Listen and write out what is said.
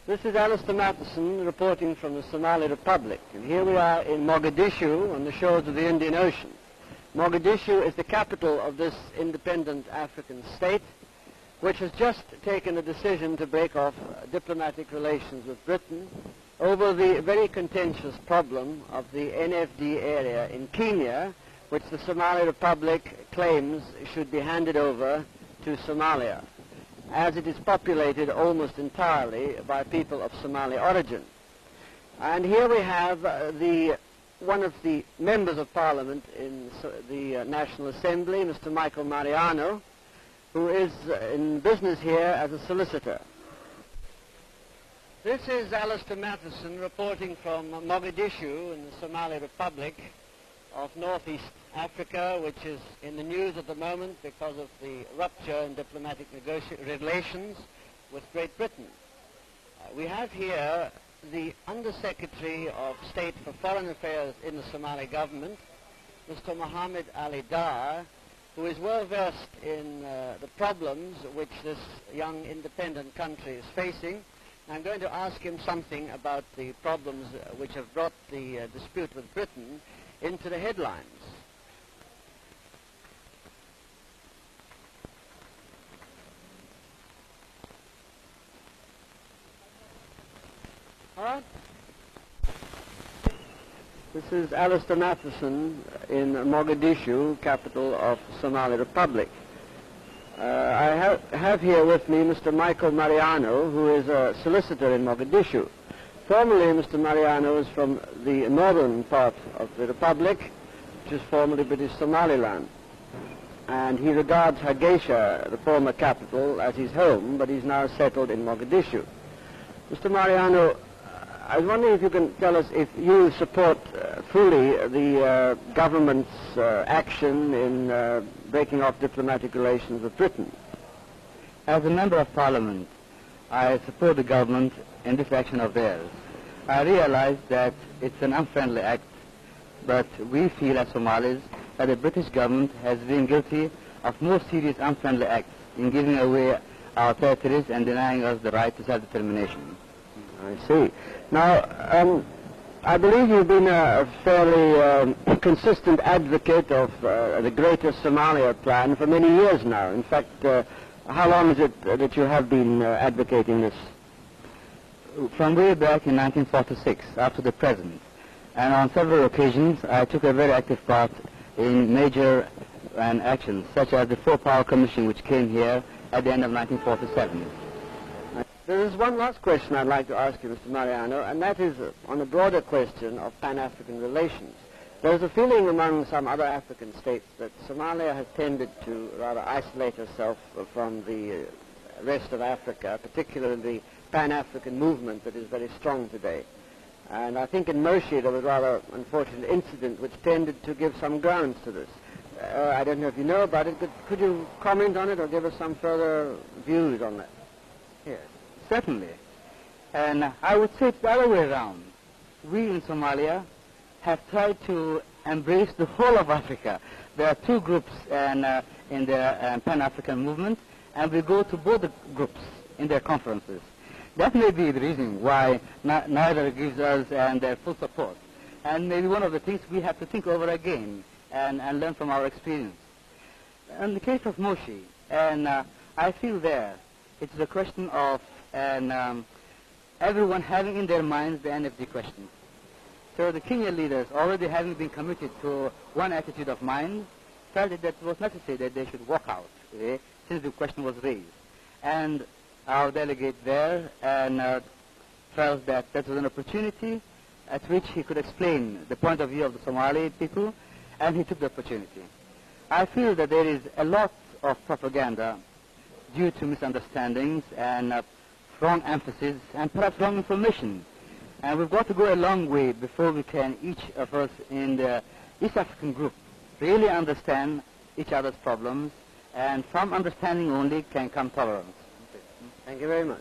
This is Alistair Matheson reporting from the Somali Republic. And here we are in Mogadishu on the shores of the Indian Ocean. Mogadishu is the capital of this independent African state, which has just taken a decision to break off diplomatic relations with Britain over the very contentious problem of the NFD area in Kenya, which the Somali Republic claims should be handed over to Somalia, as it is populated almost entirely by people of Somali origin. And here we have one of the members of Parliament in the National Assembly, Mr. Michael Mariano, who is in business here as a solicitor. This is Alistair Matheson reporting from Mogadishu in the Somali Republic of northeast Africa, which is in the news at the moment because of the rupture in diplomatic relations with Great Britain. We have here the Under-Secretary of State for Foreign Affairs in the Somali government, Mr. Mohammed Ali Dar, who is well versed in the problems which this young independent country is facing. I'm going to ask him something about the problems which have brought the dispute with Britain into the headlines. All right. This is Alistair Matheson in Mogadishu, capital of Somali Republic. I have here with me Mr. Michael Mariano, who is a solicitor in Mogadishu. Formerly, Mr. Mariano is from the northern part of the Republic, which is formerly British Somaliland. And he regards Hargeisa, the former capital, as his home, but he's now settled in Mogadishu. Mr. Mariano, I was wondering if you can tell us if you support fully the government's action in breaking off diplomatic relations with Britain. As a member of Parliament, I support the government in this action of theirs. I realize that it's an unfriendly act, but we feel as Somalis that the British government has been guilty of more serious unfriendly acts in giving away our territories and denying us the right to self-determination. I see. Now, I believe you've been a fairly consistent advocate of the Greater Somalia plan for many years now. In fact, how long is it that you have been advocating this? From way back in 1946, after the present. And on several occasions, I took a very active part in major actions, such as the Four-Power Commission, which came here at the end of 1947. There is one last question I'd like to ask you, Mr. Mariano, and that is on a broader question of Pan-African relations. There's a feeling among some other African states that Somalia has tended to rather isolate herself from the rest of Africa, particularly the Pan-African movement that is very strong today. And I think in Moshi there was a rather unfortunate incident which tended to give some grounds to this. I don't know if you know about it, but could you comment on it or give us some further views on that? Yes, certainly. And I would say it's the other way around. We in Somalia have tried to embrace the whole of Africa. There are two groups in the Pan-African movement, and we go to both the groups in their conferences. That may be the reason why neither gives us their full support. And maybe one of the things we have to think over again and learn from our experience. In the case of Moshi, and I feel there, it's a question of everyone having in their minds the NFD question. So the Kenyan leaders, already having been committed to one attitude of mind, felt that it was necessary that they should walk out, since the question was raised. And our delegate there felt that that was an opportunity at which he could explain the point of view of the Somali people, and he took the opportunity. I feel that there is a lot of propaganda due to misunderstandings and wrong emphasis and perhaps wrong information. And we've got to go a long way before we can, each of us in the East African group, really understand each other's problems, and from understanding only can come tolerance. Thank you very much.